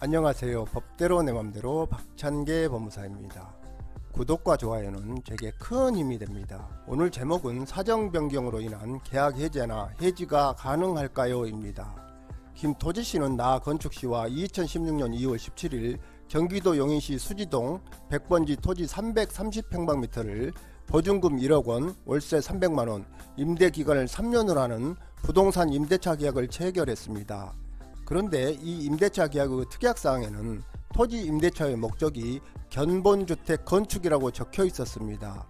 안녕하세요. 법대로 내 맘대로 박찬계 법무사입니다. 구독과 좋아요는 제게 큰 힘이 됩니다. 오늘 제목은 사정 변경으로 인한 계약 해제나 해지가 가능할까요? 입니다. 김토지 씨는 나 건축씨와 2016년 2월 17일 경기도 용인시 수지동 100번지 토지 330평방미터를 보증금 1억원, 월세 300만원, 임대기간을 3년으로 하는 부동산 임대차 계약을 체결했습니다. 그런데 이 임대차 계약의 특약사항에는 토지 임대차의 목적이 견본주택 건축이라고 적혀 있었습니다.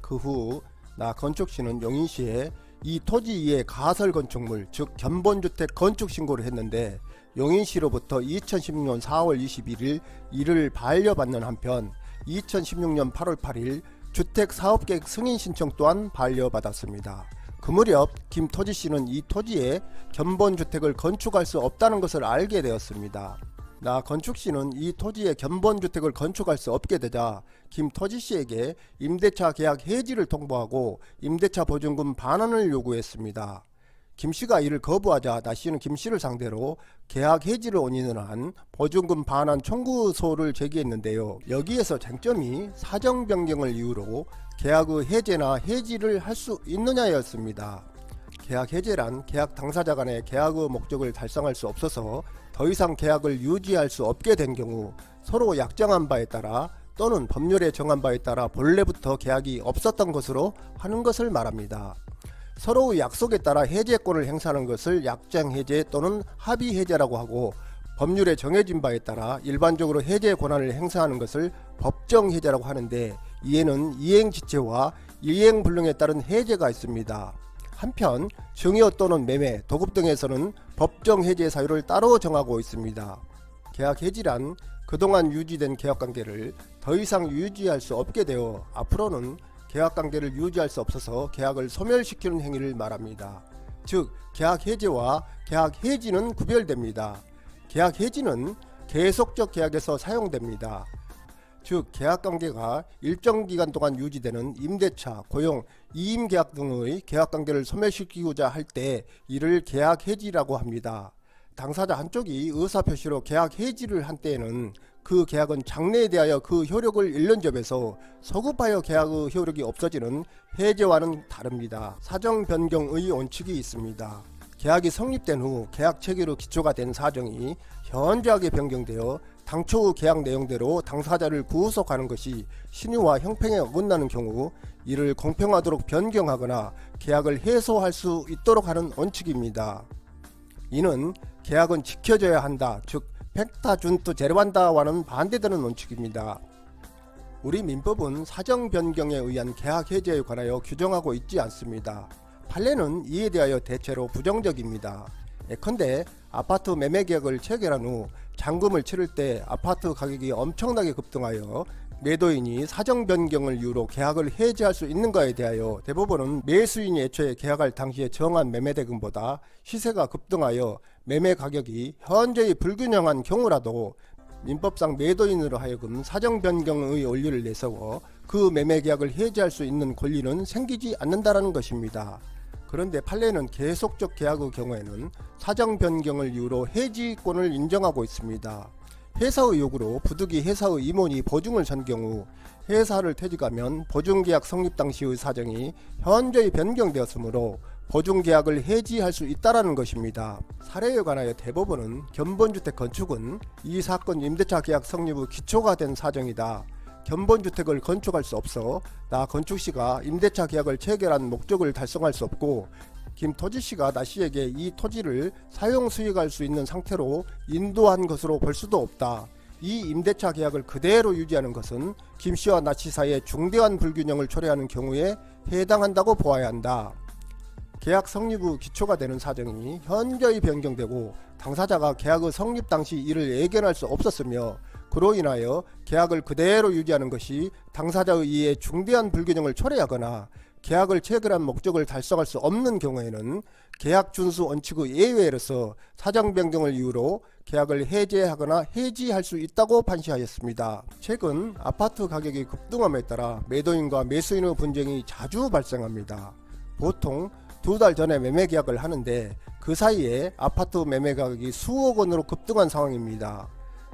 그 후 나 건축씨는 용인시에 이 토지 이의 가설 건축물 즉 견본주택 건축 신고를 했는데 용인시로부터 2016년 4월 21일 이를 반려받는 한편 2016년 8월 8일 주택사업계획 승인 신청 또한 반려받았습니다. 그 무렵 김토지씨는 이 토지에 견본주택을 건축할 수 없다는 것을 알게 되었습니다. 나 건축씨는 이 토지에 견본주택을 건축할 수 없게 되자 김토지씨에게 임대차 계약 해지를 통보하고 임대차 보증금 반환을 요구했습니다. 김씨가 이를 거부하자 나씨는 김씨를 상대로 계약 해지를 원인으로 한 보증금 반환 청구소를 제기했는데요. 여기에서 쟁점이 사정 변경을 이유로 계약의 해제나 해지를 할 수 있느냐였습니다. 계약 해제란 계약 당사자 간의 계약의 목적을 달성할 수 없어서 더 이상 계약을 유지할 수 없게 된 경우 서로 약정한 바에 따라 또는 법률에 정한 바에 따라 본래부터 계약이 없었던 것으로 하는 것을 말합니다. 서로의 약속에 따라 해제권을 행사하는 것을 약정해제 또는 합의해제라고 하고 법률에 정해진 바에 따라 일반적으로 해제 권한을 행사하는 것을 법정해제라고 하는데 이에는 이행지체와 이행불능에 따른 해제가 있습니다. 한편 증여 또는 매매, 도급 등에서는 법정해제 사유를 따로 정하고 있습니다. 계약 해지란 그동안 유지된 계약관계를 더 이상 유지할 수 없게 되어 앞으로는 계약관계를 유지할 수 없어서 계약을 소멸시키는 행위를 말합니다. 즉 계약 해제와 계약 해지는 구별됩니다. 계약 해지는 계속적 계약에서 사용됩니다. 즉 계약관계가 일정 기간 동안 유지되는 임대차, 고용, 이임계약 등의 계약관계를 소멸시키고자 할 때 이를 계약 해지라고 합니다. 당사자 한쪽이 의사표시로 계약 해지를 한 때에는 그 계약은 장래에 대하여 그 효력을 잃는 점에서 소급하여 계약의 효력이 없어지는 해제와는 다릅니다. 사정 변경의 원칙이 있습니다. 계약이 성립된 후 계약 체결의 기초가 된 사정이 현저하게 변경되어 당초 계약 내용대로 당사자를 구속하는 것이 신유와 형평에 어긋나는 경우 이를 공평하도록 변경하거나 계약을 해소할 수 있도록 하는 원칙입니다. 이는 계약은 지켜져야 한다, 즉 팩타 준투 제르반다와는 반대되는 원칙입니다. 우리 민법은 사정 변경에 의한 계약 해제에 관하여 규정하고 있지 않습니다. 판례는 이에 대하여 대체로 부정적입니다. 예컨대 아파트 매매 계약을 체결한 후 잔금을 치를 때 아파트 가격이 엄청나게 급등하여 매도인이 사정 변경을 이유로 계약을 해지할 수 있는가에 대하여 대법원은 매수인이 애초에 계약할 당시에 정한 매매대금보다 시세가 급등하여 매매 가격이 현저히 불균형한 경우라도 민법상 매도인으로 하여금 사정 변경의 원리를 내세워 그 매매 계약을 해지할 수 있는 권리는 생기지 않는다라는 것입니다. 그런데 판례는 계속적 계약의 경우에는 사정 변경을 이유로 해지권을 인정하고 있습니다. 회사의 요구로 부득이 회사의 임원이 보증을 선 경우 회사를 퇴직하면 보증계약 성립 당시의 사정이 현저히 변경되었으므로 보증계약을 해지할 수 있다는 것입니다. 사례에 관하여 대법원은 견본주택 건축은 이 사건 임대차 계약 성립의 기초가 된 사정이다. 견본주택을 건축할 수 없어 나 건축씨가 임대차 계약을 체결한 목적을 달성할 수 없고 김토지씨가 나씨에게 이 토지를 사용 수익할 수 있는 상태로 인도한 것으로 볼 수도 없다. 이 임대차 계약을 그대로 유지하는 것은 김씨와 나씨 사이에 중대한 불균형을 초래하는 경우에 해당한다고 보아야 한다. 계약 성립의 기초가 되는 사정이 현저히 변경되고 당사자가 계약의 성립 당시 이를 예견할 수 없었으며 그로 인하여 계약을 그대로 유지하는 것이 당사자의 이해에 중대한 불균형을 초래하거나 계약을 체결한 목적을 달성할 수 없는 경우에는 계약 준수 원칙의 예외로서 사정 변경을 이유로 계약을 해제하거나 해지할 수 있다고 판시하였습니다. 최근 아파트 가격이 급등함에 따라 매도인과 매수인의 분쟁이 자주 발생합니다. 보통 2달 전에 매매 계약을 하는데 그 사이에 아파트 매매 가격이 수억 원으로 급등한 상황입니다.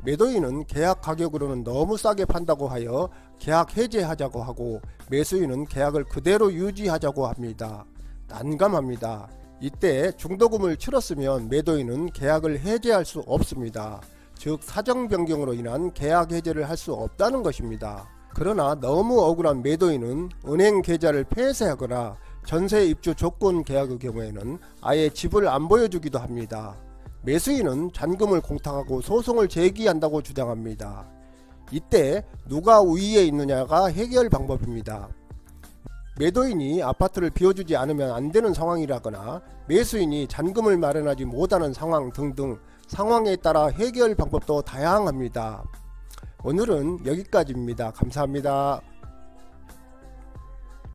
매도인은 계약 가격으로는 너무 싸게 판다고 하여 계약 해지하자고 하고, 매수인은 계약을 그대로 유지하자고 합니다. 난감합니다. 이때 중도금을 치렀으면 매도인은 계약을 해지할 수 없습니다. 즉 사정 변경으로 인한 계약 해지를 할 수 없다는 것입니다. 그러나 너무 억울한 매도인은 은행 계좌를 폐쇄하거나 전세 입주 조건 계약의 경우에는 아예 집을 안 보여주기도 합니다. 매수인은 잔금을 공탁하고 소송을 제기한다고 주장합니다. 이때 누가 우위에 있느냐가 해결 방법입니다. 매도인이 아파트를 비워주지 않으면 안 되는 상황이라거나 매수인이 잔금을 마련하지 못하는 상황 등등 상황에 따라 해결 방법도 다양합니다. 오늘은 여기까지입니다. 감사합니다.